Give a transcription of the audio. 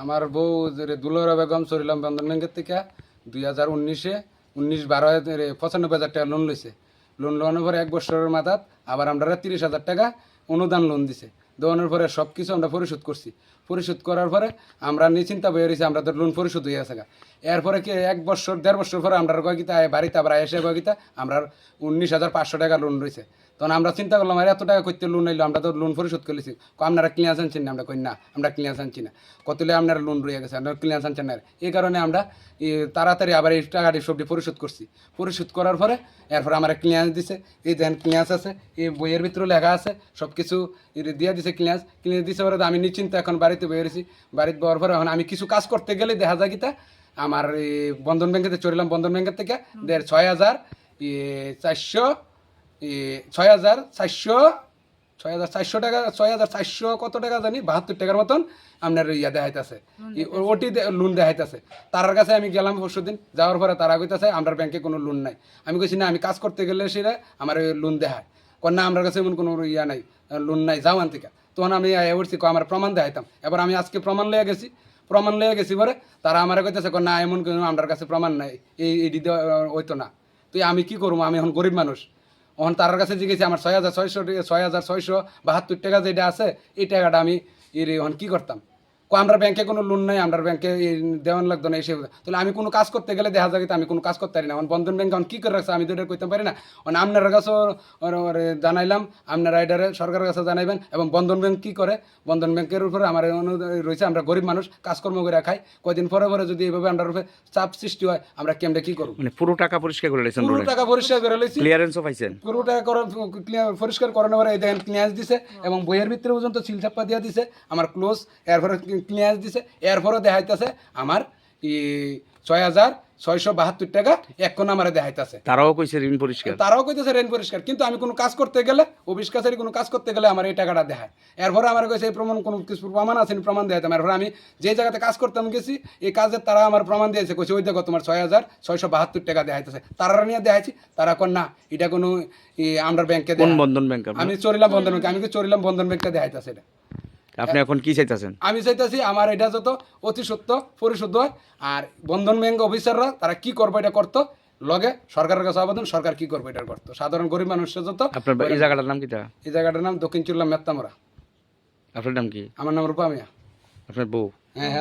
আমার বউ দুলরা বেগম চরিলাম বন্ধন ব্যাংকের থেকে 2019-এ 95,000 টাকা লোন লইছে। লোন লোনের পরে 1 বছরের মাথাত আবার আমরা 30,000 টাকা অনুদান লোন দিছে। দেওয়ানোর পরে সব কিছু আমরা পরিশোধ করছি। পরিশোধ করার পরে আমরা নিশ্চিন্তা বয়ে রয়েছি, আমরা তো লোন পরিশোধ হয়ে গেছে। এরপরে কি 1 বছর 1.5 বছর পরে আমরা কয়েকিতা বাড়িতে আবার এসে কয়েকিতা আমরা 19,500 টাকা লোন রয়েছে। তখন আমরা চিন্তা করলাম আর এত টাকা করতে লোন নিলাম, আমরা তো লোন পরিশোধ করেছি। আপনারা ক্লিয়ারেন্স আনছেন না? আমরা কই না, আমরা ক্লিয়ারেন্স আনছি না। কতলে আপনারা লোন রয়ে গেছে, আপনারা ক্লিয়ারেন্স আনছেন না। এই কারণে আমরা তাড়াতাড়ি আবার এই টাকাটি সবটি পরিশোধ করছি। পরিশোধ করার পরে এরপরে আমার ক্লিয়ারেন্স দিছে। এই দেখেন ক্লিয়ারেন্স আছে, এই বইয়ের ভিতরে লেখা আছে, সব কিছু দিয়ে দিছে। ক্লিয়ারেন্স দিছে পরে আমি নিশ্চিন্তে এখন বাড়িতে বেরিয়েছি। বাড়িতে যাওয়ার পরে এখন আমি কিছু কাজ করতে গেলে দেখা যায় কিতা আমার এই বন্ধন ব্যাংকেতে চড়লাম, বন্ধন ব্যাংকের থেকে 6,400 টাকা, 6,400 কত টাকা জানি 72 টাকার মতন আপনার ইয়া দেখাইতেছে, ওটি লোন দেখাইতেছে। তার কাছে আমি গেলাম পরশুদিন, যাওয়ার পরে তারা কইতাছে আমার ব্যাংকে কোনো লোন নাই। আমি কইছি না, আমি কাজ করতে গেলে সেটা আমার লোন দেখায়। না আমার কাছে এমন কোনো ইয়া নাই, লোন নাই, যাও আন থেকে। তখন আমি উঠছি, আমার প্রমাণ দেখাইতাম। এবার আমি আজকে প্রমাণ লয়ে গেছি পরে তারা আমার কইতেছে না এমন কোনো আমার কাছে প্রমাণ নাই, এই দিতে হইতো না। তুই আমি কি করবো, আমি এখন গরিব মানুষ। এখন তার কাছে জিজ্ঞেসি আমার 6,672 টাকা যেটা আছে, এই টাকাটা আমি এখন কি করতাম। আমরা ব্যাংকে কোনো লোন নাই, আমরা ব্যাংকে দেওয়ান লাগতো না এসে। তাহলে আমি কোনো কাজ করতে গেলে দেখা যায় আমি কোনো কাজ করতে পারি না। এখন বন্ধন ব্যাংক এখন কী করে রাখছে আমি তো এটা করতে পারি না। মানে আপনার কাছেও জানাইলাম, আপনারা এটারে সরকারের কাছে জানাইবেন। এবং বন্ধন ব্যাংক কী করে, বন্ধন ব্যাংকের উপরে আমার রয়েছে, আমরা গরিব মানুষ কাজকর্ম করে খাই। কয়দিন পরে যদি এইভাবে আমরা উপরে চাপ সৃষ্টি হয়, আমরা কেমনে কী করবো। মানে পুরো টাকা পরিষ্কার করে লেছেন? পুরো টাকা পরিষ্কার করে লেছি, ক্লিয়ারেন্সও পাইছেন? পুরো টাকা পরিষ্কার করানোর পরে এই দেখেন ক্লিয়ারেন্স দিছে, এবং বইয়ের ভিতরে পর্যন্ত চিলচাপ্পা দিয়ে দিছে আমার ক্লোজ। এরপরে ক্লিয়ারেন্স দিছে, এরপরে দেখাইতেছে আমার 6,672 টাকা এখন আমার দেখাইতেছে। তারাও কইছে ঋণ পরিষ্কার, তারাও কইতেছে ঋণ পরিষ্কার, কিন্তু আমি কোনো কাজ করতে গেলে, অফিস কাছারি কোনো কাজ করতে গেলে আমার এই টাকাটা দেখায়। এরপরে আমার কাছে এই প্রমাণ কোনো কিছু প্রমাণ আছে, প্রমাণ দেখাইতাম। এরপরে আমি যে জায়গাতে কাজ করতাম গেছি, এই কাজের তারা আমার প্রমাণ দিয়েছে, কইছে ওই দেখো তোমার 6,672 টাকা দেখাইতেছে। তারা নিয়ে দেখাইছি, তারা কন না এটা কোনো আমরা ব্যাংকে। কোন বন্ধন ব্যাংক? আমি চরিলাম বন্ধন ব্যাংক, আমি কি চরিলাম বন্ধন ব্যাংকটা দেখাইতেছে। এটা আপনি এখন কি চাইতেছেন? আমি চাইতেছি আমার এটা যত অতি সত্য পরিশুদ্ধ হয়। আর বন্ধন ব্যাংক অফিসাররা তারা কি করবো এটা করতো, লগে সরকারের কাছে আবেদন, সরকার কি করবো এটা করতো। সাধারণ গরিব মানুষের যত। আপনার এই জায়গাটার নাম কি? এই জায়গাটার নাম দক্ষিণ চুল্লাম মেত্তামরা। আপনার নাম কি? আমার নাম রূপা মিয়া। আপনার বউ? হ্যাঁ।